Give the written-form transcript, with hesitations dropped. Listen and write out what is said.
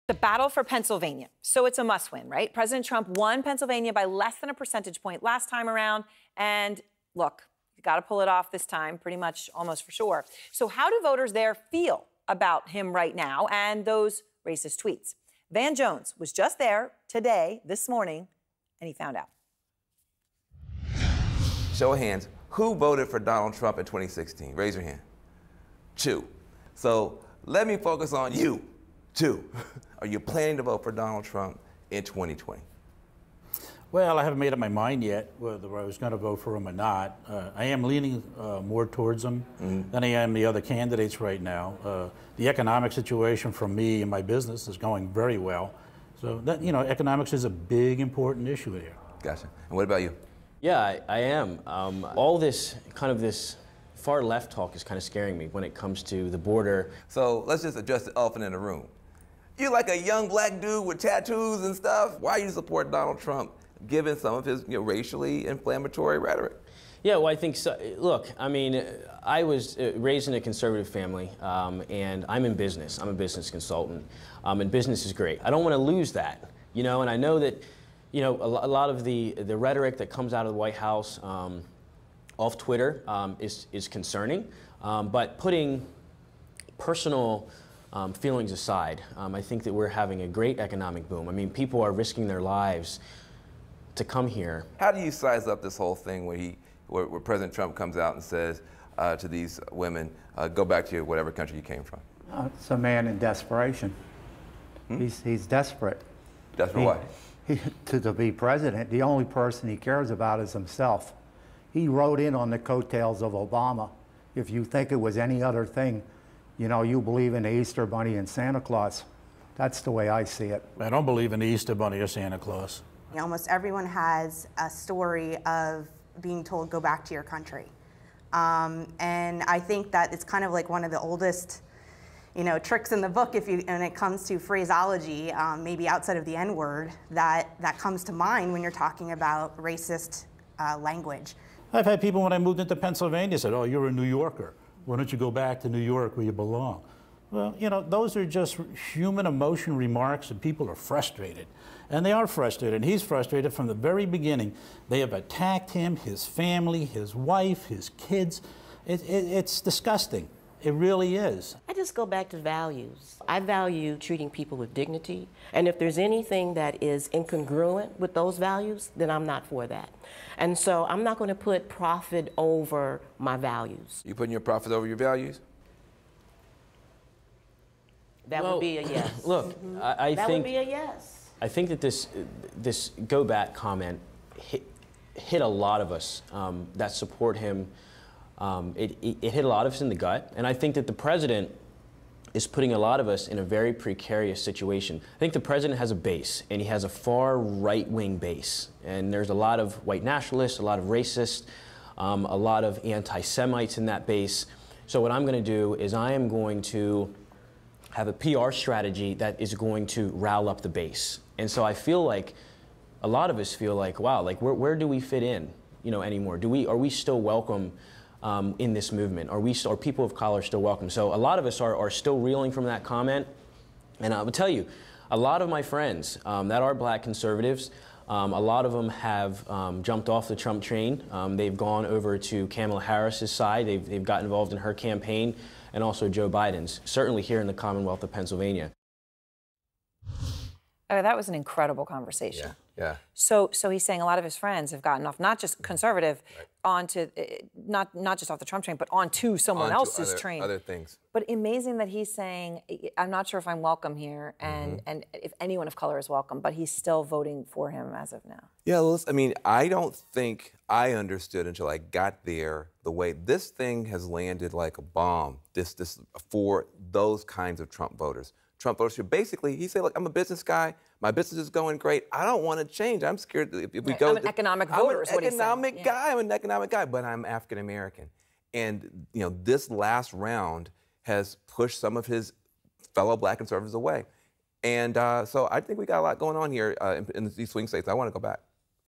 The battle for Pennsylvania. So it's a must-win, right? President Trump won Pennsylvania by less than a percentage point last time around. And look, you got to pull it off this time, pretty much almost for sure. So how do voters there feel about him right now and those racist tweets? Van Jones was just there today, this morning, and he found out. Show of hands, who voted for Donald Trump in 2016? Raise your hand. 2. So let me focus on you. 2. Are you planning to vote for Donald Trump in 2020? Well, I haven't made up my mind yet whether I was going to vote for him or not. I am leaning more towards him than I am the other candidates right now. The economic situation for me and my business is going very well. So that, economics is a big, important issue here. Gotcha. And what about you? Yeah, I am. All this far left talk is kind of scaring me when it comes to the border. So let's just address the elephant in the room. You're like a young black dude with tattoos and stuff. Why do you support Donald Trump, given some of his racially inflammatory rhetoric? Yeah, well, I think so. Look, I mean, I was raised in a conservative family, and I'm in business. I'm a business consultant, and business is great. I don't want to lose that, and I know that, a lot of the rhetoric that comes out of the White House off Twitter is concerning, but putting personal feelings aside, I think that we're having a great economic boom. I mean, people are risking their lives to come here. How do you size up this whole thing where President Trump comes out and says to these women, go back to whatever country you came from? It's a man in desperation. He's desperate. Desperate what? To be president, the only person he cares about is himself. He rode in on the coattails of Obama. If you think it was any other thing, you believe in the Easter Bunny and Santa Claus. That's the way I see it. I don't believe in the Easter Bunny or Santa Claus. Almost everyone has a story of being told, go back to your country. And I think that it's kind of like one of the oldest tricks in the book when it comes to phraseology, maybe outside of the N-word, that comes to mind when you're talking about racist language. I've had people when I moved into Pennsylvania said, oh, you're a New Yorker. Why don't you go back to New York where you belong? Well, those are just human emotion remarks, and people are frustrated. And they are frustrated, and he's frustrated from the very beginning. They have attacked him, his family, his wife, his kids. It's disgusting. It really is. I just go back to values. I value treating people with dignity, and if there's anything that is incongruent with those values, then I'm not for that. And so I'm not going to put profit over my values. You putting your profit over your values? That would be a yes. Look, I that think would be a yes. I think that this go back comment hit a lot of us that support him. It hit a lot of us in the gut, and I think that the president is putting a lot of us in a very precarious situation. I think the president has a base, and he has a far right-wing base, and there's a lot of white nationalists, a lot of racists, a lot of anti-Semites in that base. So what I'm going to do is I am going to have a PR strategy that is going to rile up the base. And so I feel like a lot of us feel like, wow, like where do we fit in, anymore? Are we still welcome in this movement? Are people of color still welcome? So a lot of us are still reeling from that comment. And I will tell you, a lot of my friends that are black conservatives, a lot of them have jumped off the Trump train. They've gone over to Kamala Harris's side. They've got involved in her campaign, and also Joe Biden's, certainly here in the Commonwealth of Pennsylvania. Oh, that was an incredible conversation. Yeah. So he's saying a lot of his friends have gotten off, not just conservative, onto not just off the Trump train, but onto someone else's train. Other things. But amazing that he's saying, I'm not sure if I'm welcome here, and if anyone of color is welcome, but he's still voting for him as of now. Yeah, well, I mean, I don't think I understood until I got there the way this thing has landed like a bomb. This for those kinds of Trump voters. Trump voters should basically, he said, look, I'm a business guy. My business is going great. I don't want to change. I'm scared if we go. I'm an economic voter, is what he's saying. I'm an economic guy, but I'm African American. And this last round has pushed some of his fellow black conservatives away. And so I think we got a lot going on here in these swing states. I want to go back.